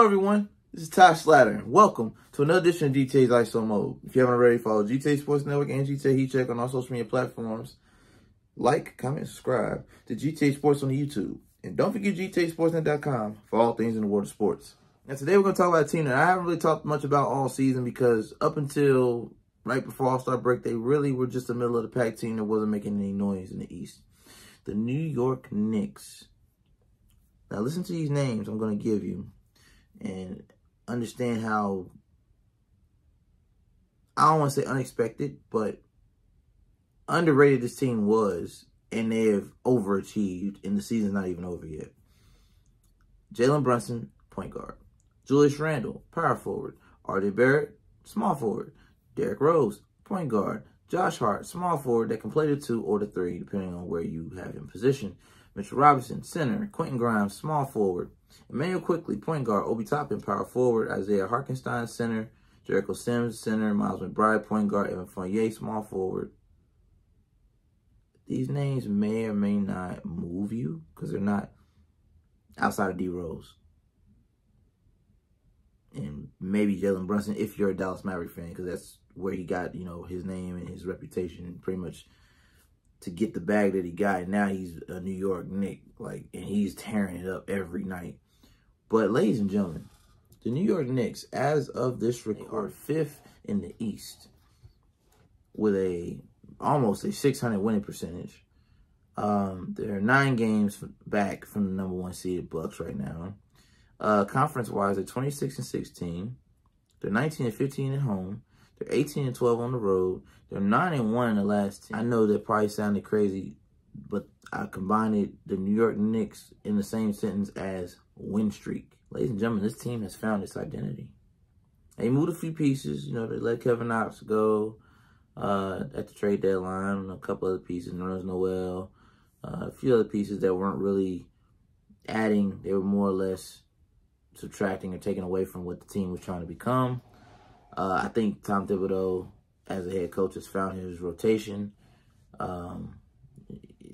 Hello everyone, this is Slatter, and welcome to another edition of GTA's ISO Mode. If you haven't already, follow GTA Sports Network and GTA Heat Check on all social media platforms. Like, comment, subscribe to GTA Sports on YouTube. And don't forget GTASportsnet.com for all things in the world of sports. Now today we're going to talk about a team that I haven't really talked much about all season because up until right before All-Star break, they really were just a middle of the pack team that wasn't making any noise in the East. The New York Knicks. Now listen to these names I'm going to give you and understand how, I don't want to say unexpected, but underrated this team was, and they have overachieved, and the season's not even over yet. Jalen Brunson, point guard. Julius Randle, power forward. R.J. Barrett, small forward. Derrick Rose, point guard. Josh Hart, small forward that can play the 2 or the 3, depending on where you have him positioned. Mitchell Robinson, center. Quentin Grimes, small forward. Emmanuel Quickly, point guard. Obi Toppin, power forward. Isaiah Hartenstein, center. Jericho Sims, center. Miles McBride, point guard. Evan Fournier, small forward. These names may or may not move you because they're not outside of D Rose. And maybe Jalen Brunson if you're a Dallas Maverick fan, because that's where he got, you know, his name and his reputation pretty much to get the bag that he got. And now he's a New York Knick, like, and he's tearing it up every night. But ladies and gentlemen, the New York Knicks, as of this record, are 5th in the East with almost a 600 winning percentage. They're 9 games back from the number 1 seeded Bucks right now. Conference-wise, they're 26-16. They're 19-15 at home. They're 18-12 on the road. They're 9-1 in the last 10. I know that probably sounded crazy, but I combined the New York Knicks in the same sentence as win streak. Ladies and gentlemen, this team has found its identity. They moved a few pieces. You know, they let Kevin Knox go at the trade deadline, and a couple other pieces, Nerlens Noel, a few other pieces that weren't really adding. They were more or less subtracting or taking away from what the team was trying to become. I think Tom Thibodeau, as a head coach, has found his rotation.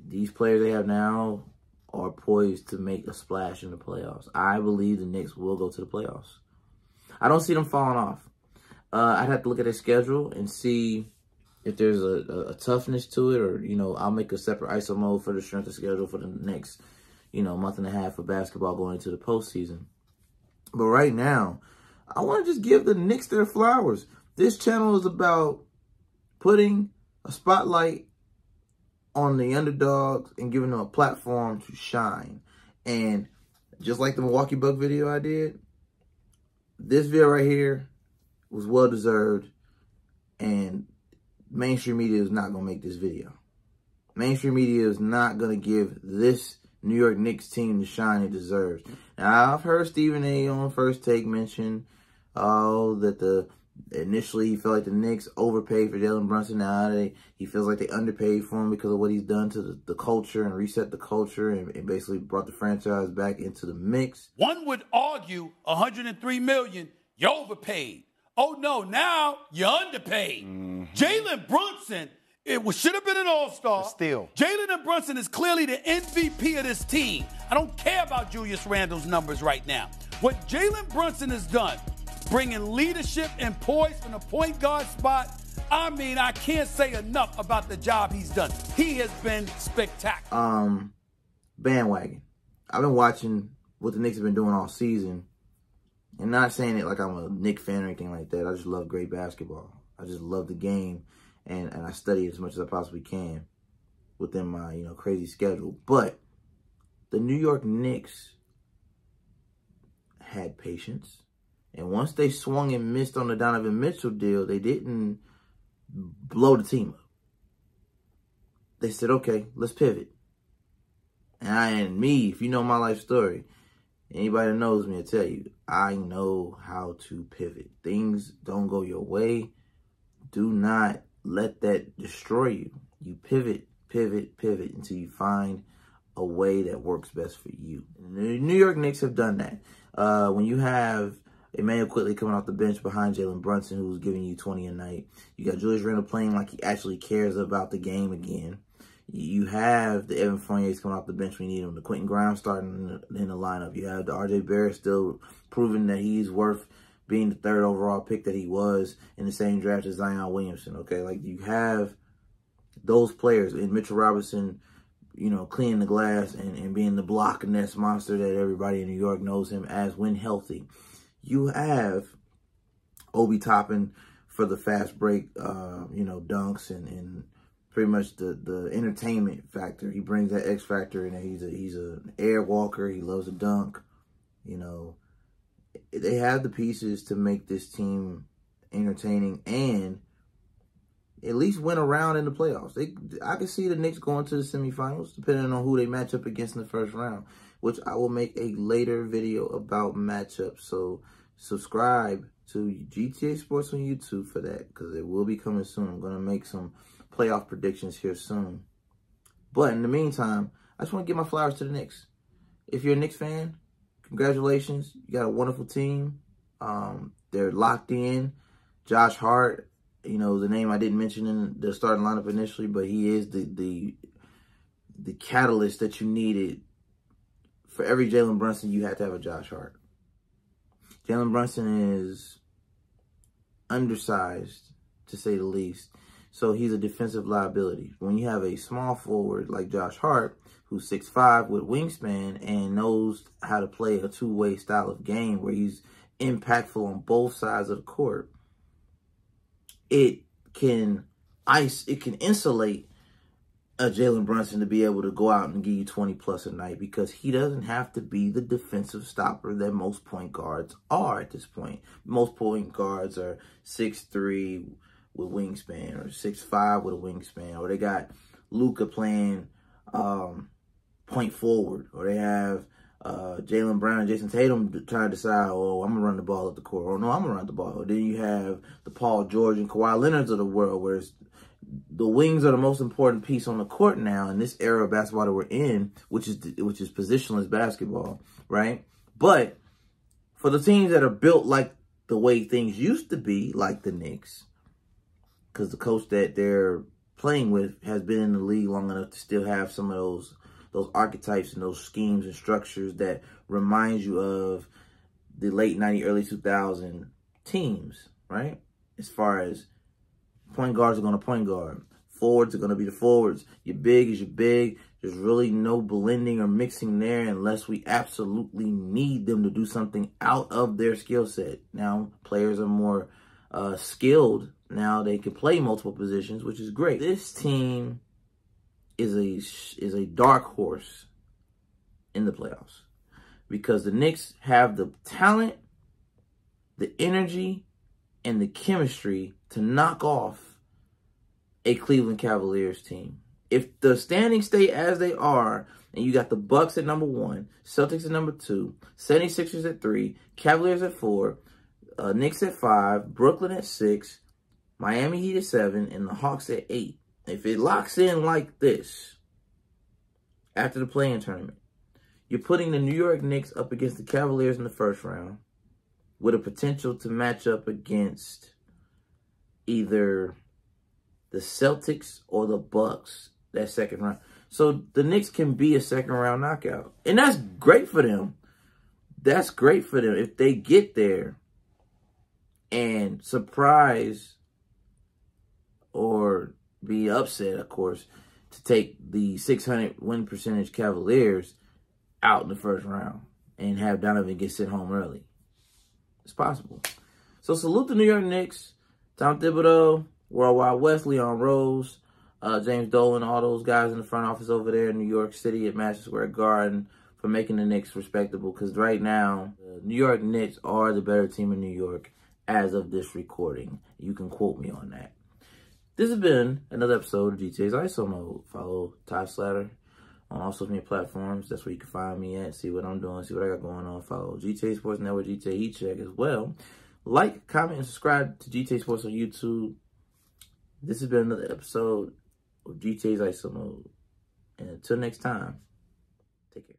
These players they have now are poised to make a splash in the playoffs. I believe the Knicks will go to the playoffs. I don't see them falling off. I'd have to look at their schedule and see if there's a toughness to it, or, you know, I'll make a separate ISO mode for the strength of schedule for the next, you know, month and a half of basketball going into the postseason. But right now, I want to just give the Knicks their flowers. This channel is about putting a spotlight on the underdogs and giving them a platform to shine. And just like the Milwaukee Buck video I did, this video right here was well-deserved, and mainstream media is not going to make this video. Mainstream media is not going to give this New York Knicks team the shine it deserves. Now, I've heard Stephen A. on First Take mention that initially he felt like the Knicks overpaid for Jalen Brunson. Now he feels like they underpaid for him because of what he's done to the culture and reset the culture and basically brought the franchise back into the mix. One would argue $103 million, you overpaid. Oh no, now you're underpaid. Jalen Brunson, should have been an all-star. Still. Jalen and Brunson is clearly the MVP of this team. I don't care about Julius Randle's numbers right now. What Jalen Brunson has done, bringing leadership and poise from the point guard spot, I mean, I can't say enough about the job he's done. He has been spectacular. Bandwagon. I've been watching what the Knicks have been doing all season, and not saying it like I'm a Knicks fan or anything like that. I just love great basketball. I just love the game, and I study it as much as I possibly can within my, you know, crazy schedule. But the New York Knicks had patience. And once they swung and missed on the Donovan Mitchell deal, they didn't blow the team up. They said, okay, let's pivot. And me, if you know my life story, anybody that knows me will tell you, I know how to pivot. Things don't go your way. Do not let that destroy you. You pivot, pivot, pivot until you find a way that works best for you. And the New York Knicks have done that. When you have Emmanuel Quickly coming off the bench behind Jalen Brunson, who's giving you 20 a night. You got Julius Randle playing like he actually cares about the game again. You have the Evan Fournier's coming off the bench when you need him. The Quentin Grimes starting in the lineup. You have the RJ Barrett still proving that he's worth being the 3rd overall pick that he was in the same draft as Zion Williamson, okay? Like, you have those players. And Mitchell Robinson, you know, cleaning the glass and being the block nest monster that everybody in New York knows him as when healthy. You have Obi Toppin for the fast break, you know, dunks and pretty much the entertainment factor. He brings that X factor in there. He's an air walker. He loves to dunk. You know, they have the pieces to make this team entertaining and at least win around in the playoffs. I can see the Knicks going to the semifinals, depending on who they match up against in the first round, which I will make a later video about matchups. So subscribe to GTA Sports on YouTube for that, because it will be coming soon. I'm going to make some playoff predictions here soon. But in the meantime, I just want to give my flowers to the Knicks. If you're a Knicks fan, congratulations. You got a wonderful team. They're locked in. Josh Hart, you know, the name I didn't mention in the starting lineup initially, but he is the catalyst that you needed. For every Jalen Brunson, you had to have a Josh Hart. Jalen Brunson is undersized, to say the least. So he's a defensive liability. When you have a small forward like Josh Hart, who's 6'5" with wingspan and knows how to play a two-way style of game where he's impactful on both sides of the court, it can insulate a Jalen Brunson to be able to go out and give you 20 plus a night, because he doesn't have to be the defensive stopper that most point guards are at this point. Most point guards are 6'3" with wingspan, or 6'5" with a wingspan, or they got Luka playing point forward, or they have Jalen Brown and Jason Tatum trying to decide, oh, I'm going to run the ball up the court, or no, I'm going to run the ball. Then you have the Paul George and Kawhi Leonards of the world, where the wings are the most important piece on the court now in this era of basketball that we're in, which is positionless basketball, right? But for the teams that are built like the way things used to be, like the Knicks, because the coach that they're playing with has been in the league long enough to still have some of those archetypes and those schemes and structures that remind you of the late 90s, early 2000 teams, right? As far as point guards are going to point guard. Forwards are going to be the forwards. Your big is your big. There's really no blending or mixing there unless we absolutely need them to do something out of their skill set. Now, players are more skilled. Now they can play multiple positions, which is great. This team is a dark horse in the playoffs, because the Knicks have the talent, the energy, and the chemistry to knock off a Cleveland Cavaliers team. If the standings stay as they are, and you got the Bucks at number 1, Celtics at number 2, 76ers at 3, Cavaliers at 4, Knicks at 5, Brooklyn at 6, Miami Heat at 7, and the Hawks at 8. If it locks in like this after the play-in tournament, you're putting the New York Knicks up against the Cavaliers in the first round with a potential to match up against either the Celtics or the Bucks that second round. So the Knicks can be a second-round knockout. And that's great for them. That's great for them if they get there and surprise or be upset, of course, to take the 600 win percentage Cavaliers out in the first round and have Donovan get sent home early. It's possible. So salute the New York Knicks, Tom Thibodeau, Worldwide West, Leon Rose, James Dolan, all those guys in the front office over there in New York City at Madison Square Garden for making the Knicks respectable. Because right now, the New York Knicks are the better team in New York as of this recording. You can quote me on that. This has been another episode of GTA's ISO Mode. Follow Ty Slatter on all social media platforms. That's where you can find me at, see what I'm doing, see what I got going on. Follow GTA Sports Network, GTA Heat Check as well. Like, comment, and subscribe to GTA Sports on YouTube. This has been another episode of GTA's ISO Mode. And until next time, take care.